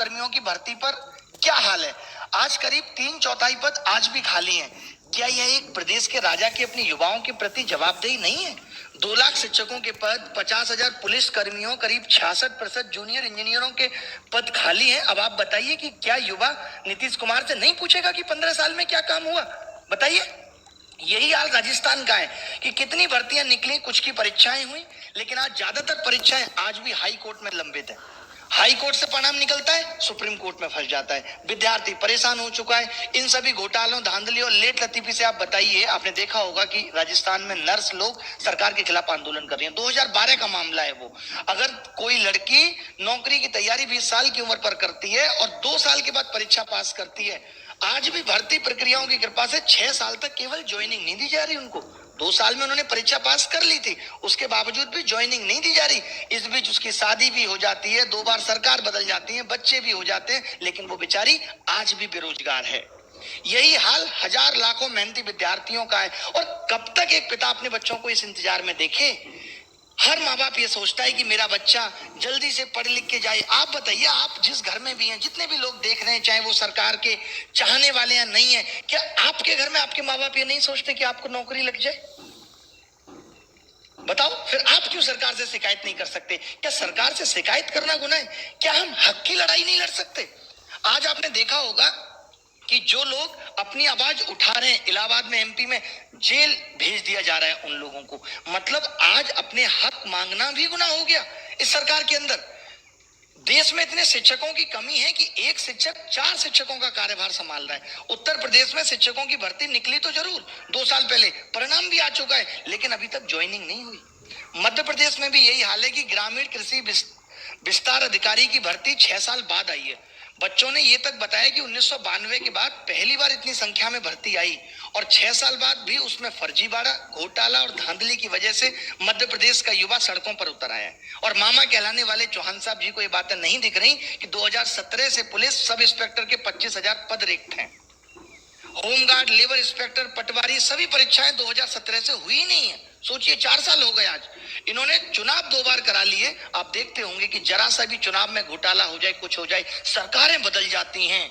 कर्मियों की भर्ती पर क्या हाल है। आज करीब 3/4 पद आज भी खाली हैं। क्या यह एक प्रदेश के राजा की अपनी युवाओं के प्रति जवाबदेही नहीं है? 2 लाख शिक्षकों के पद, 50,000 पुलिस कर्मियों, करीब 66% जूनियर इंजीनियरों के पद खाली हैं। अब आप बताइए कि क्या युवा नीतीश कुमार से नहीं पूछेगा कि 15 साल में क्या काम हुआ? बताइए। यही हाल राजस्थान का है कि कितनी भर्तियां निकली, कुछ की परीक्षाएं हुई, लेकिन आज ज्यादातर परीक्षाएं आज भी हाई कोर्ट में लंबित है। हाई कोर्ट से परिणाम निकलता है, सुप्रीम कोर्ट में फंस जाता है। विद्यार्थी परेशान हो चुका है इन सभी घोटालों, धांधली और लेट लतीफी से। आप बताइए, आपने देखा होगा कि राजस्थान में नर्स लोग सरकार के खिलाफ आंदोलन कर रही हैं। 2012 का मामला है वो। अगर कोई लड़की नौकरी की तैयारी 20 साल की उम्र पर करती है और 2 साल के बाद परीक्षा पास करती है, आज भी भर्ती प्रक्रियाओं की कृपा से 6 साल तक केवल ज्वाइनिंग नहीं दी जा रही उनको। 2 साल में उन्होंने परीक्षा पास कर ली थी, उसके बावजूद भी ज्वाइनिंग नहीं दी जा रही। इस बीच उसकी शादी भी हो जाती है, 2 बार सरकार बदल जाती है, बच्चे भी हो जाते हैं, लेकिन वो बेचारी आज भी बेरोजगार है। यही हाल हजार लाखों मेहनती विद्यार्थियों का है। और कब तक एक पिता अपने बच्चों को इस इंतजार में देखे? हर माँ बाप ये सोचता है कि मेरा बच्चा जल्दी से पढ़ लिख के जाए। आप बताइए, आप जिस घर में भी हैं, जितने भी लोग देख रहे हैं, चाहे वो सरकार के चाहने वाले या नहीं है, क्या आपके घर में आपके माँ बाप ये नहीं सोचते कि आपको नौकरी लग जाए? बताओ, फिर आप क्यों सरकार से शिकायत नहीं कर सकते? क्या सरकार से शिकायत करना गुनाह है? क्या हम हक की लड़ाई नहीं लड़ सकते? आज आपने देखा होगा कि जो लोग अपनी आवाज उठा रहे हैं, इलाहाबाद में, एमपी में, जेल भेज दिया जा रहा है उन लोगों को। मतलब आज अपने हक मांगना भी गुनाह हो गया इस सरकार के अंदर। देश में इतने शिक्षकों की कमी है कि एक शिक्षक 4 शिक्षकों का कार्यभार संभाल रहा है। उत्तर प्रदेश में शिक्षकों की भर्ती निकली तो जरूर 2 साल पहले, परिणाम भी आ चुका है, लेकिन अभी तक ज्वाइनिंग नहीं हुई। मध्य प्रदेश में भी यही हाल है कि ग्रामीण कृषि विस्तार अधिकारी की भर्ती 6 साल बाद आई है। बच्चों ने ये तक बताया कि 1992 के बाद पहली बार इतनी संख्या में भर्ती आई, और 6 साल बाद भी उसमें फर्जीवाड़ा, घोटाला और धांधली की वजह से मध्य प्रदेश का युवा सड़कों पर उतर आया है। और मामा कहलाने वाले चौहान साहब जी को ये बातें नहीं दिख रही कि 2017 से पुलिस सब इंस्पेक्टर के 25,000 पद रिक्त हैं। होमगार्ड, लेबर इंस्पेक्टर, पटवारी, सभी परीक्षाएं 2017 से हुई नहीं है। सोचिए, 4 साल हो गए आज। इन्होंने चुनाव 2 बार करा लिए। आप देखते होंगे कि जरा सा भी चुनाव में घोटाला हो जाए, कुछ हो जाए, सरकारें बदल जाती हैं,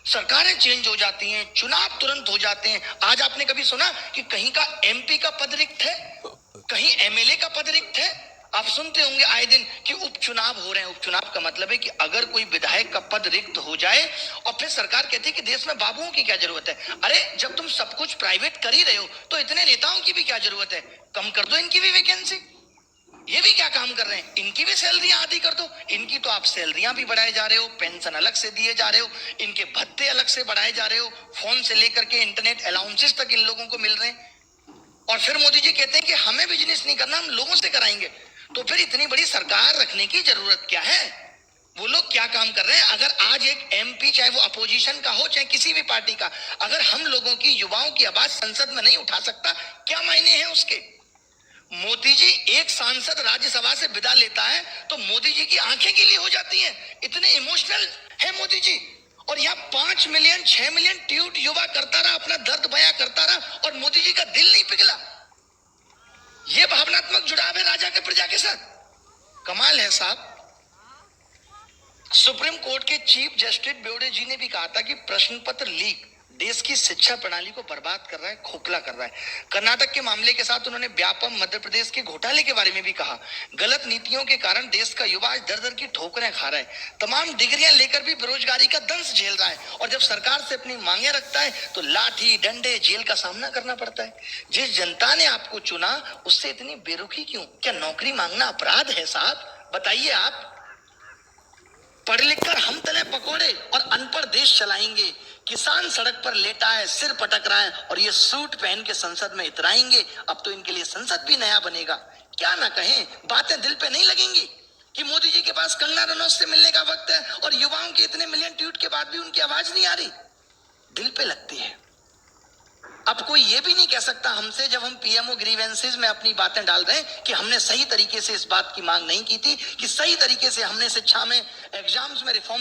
सरकारें चेंज हो जाती हैं, चुनाव तुरंत हो जाते हैं। आज आपने कभी सुना कि कहीं का एमपी का पद रिक्त है, कहीं एमएलए का पद रिक्त है? आप सुनते होंगे आए दिन कि उपचुनाव हो रहे हैं। उपचुनाव का मतलब है कि अगर कोई विधायक का पद रिक्त हो जाए और फिर सरकार कहती है कि देश में बाबुओं की क्या जरूरत है। अरे, जब तुम सब कुछ प्राइवेट कर ही रहे हो तो इतने नेताओं की भी क्या जरूरत है? कम कर दो इनकी भी वैकेंसी। ये भी क्या काम कर रहे हैं? इनकी भी सैलरियां आधी कर दो। इनकी तो आप सैलरियां भी बढ़ाए जा रहे हो, पेंशन अलग से दिए जा रहे हो, इनके भत्ते अलग से बढ़ाए जा रहे हो, फोन से लेकर के इंटरनेट अलाउंसेस तक इन लोगों को मिल रहे हैं। और फिर मोदी जी कहते हैं कि हमें बिजनेस नहीं करना, हम लोगों से कराएंगे। तो फिर इतनी बड़ी सरकार रखने की जरूरत क्या है? वो लोग क्या काम कर रहे हैं? अगर आज एक एमपी, चाहे वो अपोजिशन का हो चाहे किसी भी पार्टी का, अगर हम लोगों की, युवाओं की आवाज संसद में नहीं उठा सकता, क्या मायने हैं उसके? मोदी जी एक सांसद राज्यसभा से विदा लेता है तो मोदी जी की आंखें गीली हो जाती हैं, इतने इमोशनल है मोदी जी। और यहाँ 5 मिलियन 6 मिलियन ट्वीट युवा करता रहा, अपना दर्द बयां करता रहा, और मोदी जी का दिल नहीं पिघला। ये भावनात्मक जुड़ाव है राजा के प्रजा के साथ। कमाल है साहब। सुप्रीम कोर्ट के चीफ जस्टिस बोबड़े जी ने भी कहा था कि प्रश्न पत्र लीक देश की शिक्षा प्रणाली को बर्बाद कर रहा है, खोखला कर रहा है। कर्नाटक के मामले के साथ उन्होंने व्यापम, मध्य प्रदेश के घोटाले के बारे में भी कहा। गलत नीतियों के कारण देश का युवा आज दर दर की ठोकरें खा रहा है, तमाम डिग्रियां लेकर भी बेरोजगारी का दंश झेल रहा है, और जब सरकार से अपनी मांगे रखता है तो लाठी, डंडे, जेल का सामना करना पड़ता है। जिस जनता ने आपको चुना उससे इतनी बेरुखी क्यों? क्या नौकरी मांगना अपराध है साहब? बताइए आप। पढ़ लिख कर हम तले पकोड़े और अनपढ़ देश चलाएंगे। किसान सड़क पर लेटा है, सिर पटक रहा है, और ये सूट पहन के संसद में इतराएंगे। अब तो इनके लिए संसद भी नया बनेगा। क्या ना कहें, बातें दिल पे नहीं लगेंगी कि मोदी जी के पास कंगना रनौत से मिलने का वक्त है और युवाओं के इतने मिलियन ट्वीट के बाद भी उनकी आवाज नहीं आ रही? दिल पे लगती है। अब कोई ये भी नहीं कह सकता हमसे, जब हम पीएमओ ग्रीवेंसेस में अपनी बातें डाल रहे हैं, कि हमने सही तरीके से इस बात की मांग नहीं की थी, कि सही तरीके से हमने शिक्षा में, एग्जाम्स में रिफॉर्म